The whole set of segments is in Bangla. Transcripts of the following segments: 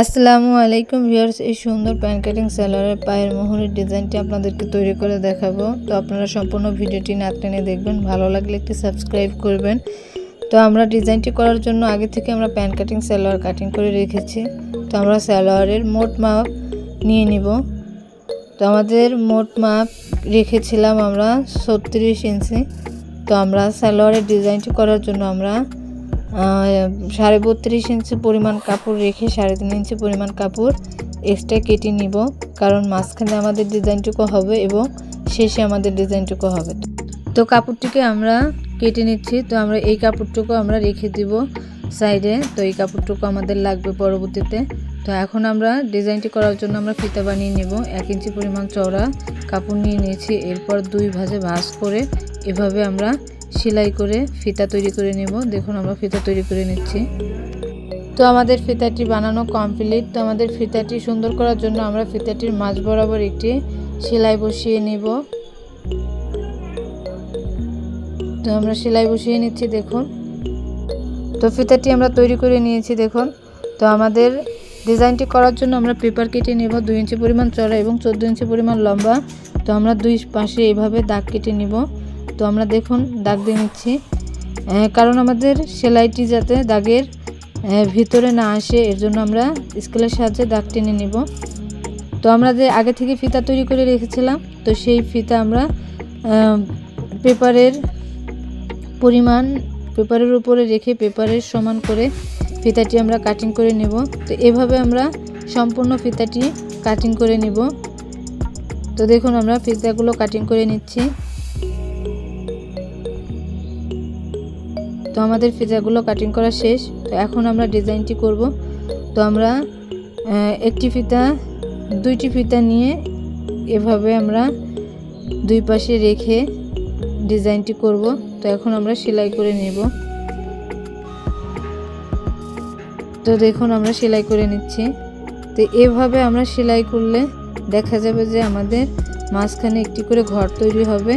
আসসালামু আলাইকুম ভিউয়ার্স, এই সুন্দর প্যান কাটিং সালোয়ারের পায়ের মোহরের ডিজাইনটি আপনাদেরকে তৈরি করে দেখাবো। তো আপনারা সম্পূর্ণ ভিডিওটি না টেনে দেখবেন, ভালো লাগলে একটি সাবস্ক্রাইব করবেন। তো আমরা ডিজাইনটি করার জন্য আগে থেকে আমরা প্যান কাটিং সালোয়ার কাটিং করে রেখেছি। তো আমরা সালোয়ারের মোট মাপ নিয়ে নিব। তো আমাদের মোট মাপ রেখেছিলাম আমরা 36 ইঞ্চি। তো আমরা সালোয়ারের ডিজাইনটি করার জন্য আমরা 32.5 ইঞ্চি পরিমাণ কাপড় রেখে 3.5 ইঞ্চি পরিমাণ কাপড় এক্সট্রা কেটে নিব, কারণ মাঝখানে আমাদের ডিজাইনটুকু হবে এবং শেষে আমাদের ডিজাইনটুকু হবে। তো কাপড়টিকে আমরা কেটে নিচ্ছি। তো আমরা এই কাপড়টুকু আমরা রেখে দিব সাইডে। তো এই কাপড়টুকু আমাদের লাগবে পরবর্তীতে। তো এখন আমরা ডিজাইনটি করার জন্য আমরা ফিতা বানিয়ে নেব। 1 ইঞ্চি পরিমাণ চওড়া কাপড় নিয়ে নিয়েছি। এরপর 2 ভাঁজে ভাঁজ করে এভাবে আমরা সেলাই করে ফিতা তৈরি করে নেব। দেখুন আমরা ফিতা তৈরি করে নিচ্ছি। তো আমাদের ফিতাটি বানানো কমপ্লিট। তো আমাদের ফিতাটি সুন্দর করার জন্য আমরা ফিতাটির মাঝ বরাবর একটি সেলাই বসিয়ে নেব। তো আমরা সেলাই বসিয়ে নিচ্ছি। দেখুন তো ফিতাটি আমরা তৈরি করে নিয়েছি। দেখুন তো আমাদের ডিজাইনটি করার জন্য আমরা পেপার কেটে নেব 2 ইঞ্চি পরিমাণ চওড়া এবং 14 ইঞ্চি পরিমাণ লম্বা। তো আমরা 2 পাশে এভাবে দাগ কেটে নেব। তো আমরা দেখুন দাগ দিয়ে নিচ্ছি, কারণ আমাদের সেলাইটি যাতে দাগের ভিতরে না আসে, এর জন্য আমরা স্কেলের সাহায্যে দাগ টেনে নেব। তো আমরা যে আগে থেকে ফিতা তৈরি করে রেখেছিলাম, তো সেই ফিতা আমরা পেপারের উপরে রেখে পেপারের সমান করে ফিতাটি আমরা কাটিং করে নেব। তো এভাবে আমরা সম্পূর্ণ ফিতাটি কাটিং করে নেব। তো দেখুন আমরা ফিতাগুলো কাটিং করে নিচ্ছি। তো আমাদের ফিতাগুলো কাটিং করা শেষ। তো এখন আমরা ডিজাইনটি করব। তো আমরা দুইটি ফিতা নিয়ে এভাবে আমরা 2 পাশে রেখে ডিজাইনটি করব। তো এখন আমরা সেলাই করে নেব। তো দেখুন আমরা সেলাই করে নিচ্ছি। তো এভাবে আমরা সেলাই করলে দেখা যাবে যে আমাদের মাঝখানে একটি করে ঘর তৈরি হবে।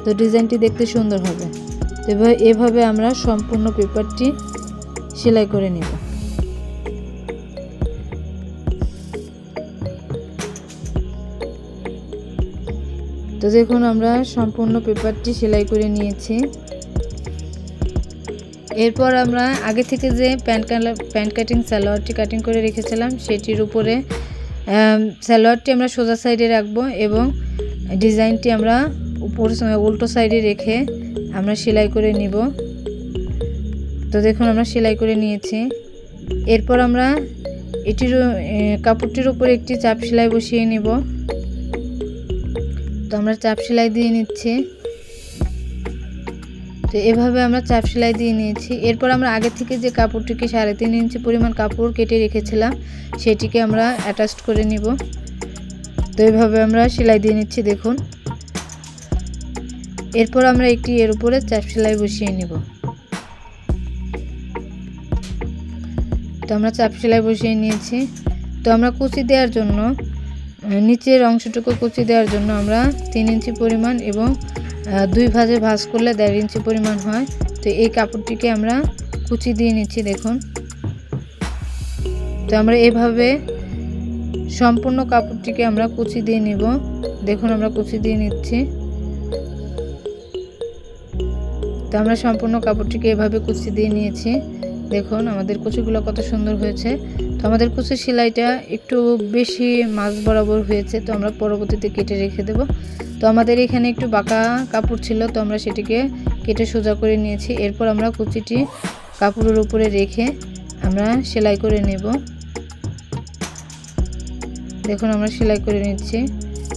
তো ডিজাইনটি দেখতে সুন্দর হবে। তো এভাবে আমরা সম্পূর্ণ পেপারটি সেলাই করে নেব। তো দেখুন আমরা সম্পূর্ণ পেপারটি সেলাই করে নিয়েছি। এরপর আমরা আগে থেকে যে প্যান্ট কাটিং সালোয়ারটি কাটিং করে রেখেছিলাম, সেটির উপরে সালোয়ারটি আমরা সোজা সাইডে রাখবো এবং ডিজাইনটি আমরা উল্টো সাইডে রেখে আমরা সেলাই করে নিব। তো দেখুন আমরা সেলাই করে নিয়েছি। এরপর আমরা কাপড়টির উপরে একটি চাপ সেলাই বসিয়ে নিব। তো আমরা চাপ সেলাই দিয়ে নিচ্ছি। তো এভাবে আমরা চাপ সেলাই দিয়ে নিয়েছি। এরপর আমরা আগে থেকে যে কাপড়টিকে 3.5 ইঞ্চি পরিমাণ কাপড় কেটে রেখেছিলাম, সেটিকে আমরা অ্যাটাচ করে নিব। তো এভাবে আমরা সেলাই দিয়ে নিচ্ছি। দেখুন এরপর আমরা এর উপরে চাপ সেলাই বসিয়ে নিব। তো আমরা চাপ সেলাই বসিয়ে নিয়েছি। তো আমরা কুচি দেওয়ার জন্য নিচের অংশটুকু কুচি দেওয়ার জন্য আমরা 3 ইঞ্চি পরিমাণ এবং 2 ভাঁজে ভাঁজ করলে 1.5 ইঞ্চি পরিমাণ হয়। তো এই কাপড়টিকে আমরা কুচি দিয়ে নিচ্ছি। দেখুন তো আমরা এভাবে সম্পূর্ণ কাপড়টিকে আমরা কুচি দিয়ে নিব। দেখুন আমরা কুচি দিয়ে নিচ্ছি। তো আমরা সম্পূর্ণ কাপড়টিকে এভাবে কুচি দিয়ে নিয়েছি। দেখুন আমাদের কুচিগুলো কত সুন্দর হয়েছে। তো আমাদের কুচি সেলাইটা একটু বেশি মাঝ বরাবর হয়েছে। তো আমরা পরবর্তীতে কেটে রেখে দেব। তো আমাদের এখানে একটু বাঁকা কাপড় ছিল, তো আমরা সেটিকে কেটে সোজা করে নিয়েছি। এরপর আমরা কুচিটি কাপড়ের উপরে রেখে আমরা সেলাই করে নেব। দেখুন আমরা সেলাই করে নিচ্ছি।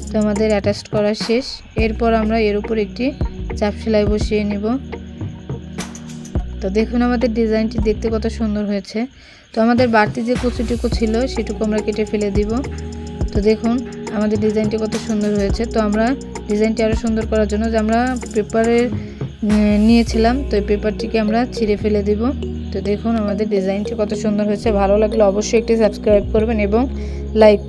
তো আমাদের অ্যাটাচ করা শেষ। এরপর আমরা এর উপর একটি চাপ সেলাই বসিয়ে নেব। তো দেখুন আমাদের ডিজাইনটি দেখতে কত সুন্দর হয়েছে। তো আমাদের বাড়তি যে কুচিটুকু ছিল সেটুকু আমরা কেটে ফেলে দিব। তো দেখুন আমাদের ডিজাইনটি কত সুন্দর হয়েছে। তো আমরা ডিজাইনটি আরও সুন্দর করার জন্য যে আমরা পেপারে নিয়েছিলাম, তো এই পেপারটিকে আমরা ছিঁড়ে ফেলে দিব। তো দেখুন আমাদের ডিজাইনটি কত সুন্দর হয়েছে। ভালো লাগলে অবশ্যই একটি সাবস্ক্রাইব করবেন এবং লাইক